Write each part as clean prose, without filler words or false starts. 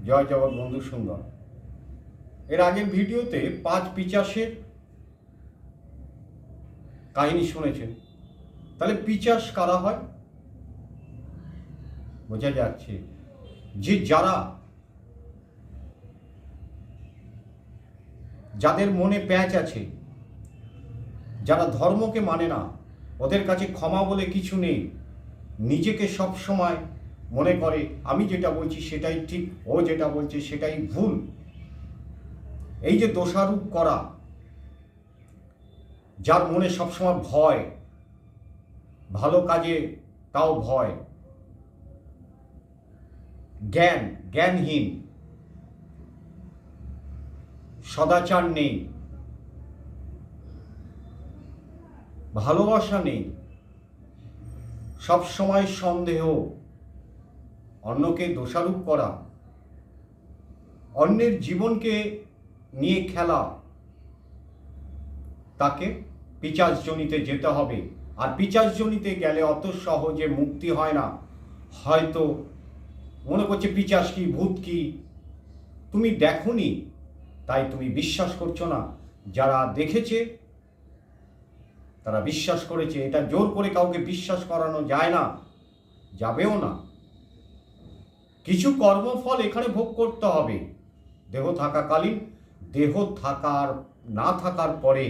জয় জগৎ বন্ধু সুন্দর। এর আগের ভিডিওতে 5 পিচাসের কাহিনী শুনেছেন। তাহলে পিচাস কারা হয়? বোঝা যাচ্ছে যে যাদের মনে প্যাঁচ আছে, যারা ধর্মকে মানে না, ওদের কাছে ক্ষমা বলে কিছু নেই, নিজেকে সব সময় মনে করে আমি যেটা বলছি সেটাই ঠিক, ও যেটা বলছে সেটাই ভুল। এই যে দোষারোপ করা, যার মনে সবসময় ভয়, ভালো কাজে তাও ভয়, জ্ঞানহীন, সদাচার নেই, ভালোবাসা নেই, সব সময় সন্দেহ, অন্যকে দোষারোপ করা, অন্যের জীবনকে নিয়ে খেলা, তাকে পিশাচজনিতে যেতে হবে। আর পিশাচজনিতে গেলে অত সহজে মুক্তি হয় না। হয়তো মনে করছে পিশাচ কি, ভূত কি, তুমি দেখোনি তাই তুমি বিশ্বাস করছো না। যারা দেখেছে তারা বিশ্বাস করেছে। এটা জোর করে কাউকে বিশ্বাস করানো যায় না, যাবেও না। কিছু কর্মফল এখানে ভোগ করতে হবে দেহ থাকাকালীন। দেহ থাকার না থাকার পরে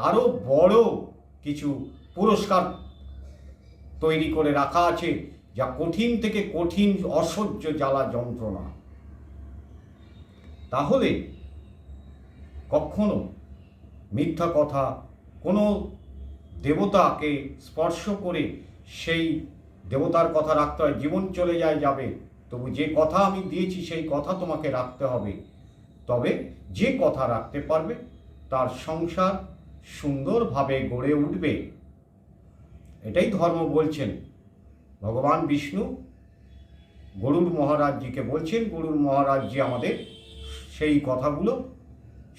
আরো বড় কিছু পুরস্কার তৈরি করে রাখা আছে, যা কঠিন থেকে কঠিন অসহ্য জ্বালা যন্ত্রণা। তাহলে কখনো মিথ্যা কথা, কোনো দেবতাকে স্পর্শ করে সেই দেবতার কথা রাখতে হয়। জীবন চলে যাবে, তবু যে কথা আমি দিয়েছি সেই কথা তোমাকে রাখতে হবে। তবে যে কথা রাখতে পারবে তার সংসার সুন্দরভাবে গড়ে উঠবে। এটাই ধর্ম বলছেন। ভগবান বিষ্ণু গরুড় মহারাজজিকে বলছেন, গরুড় মহারাজজি আমাদের সেই কথাগুলো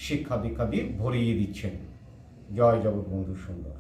শিক্ষা দীক্ষা দিয়ে ভরিয়ে দিচ্ছেন। জয় জগৎ বন্ধু সুন্দর।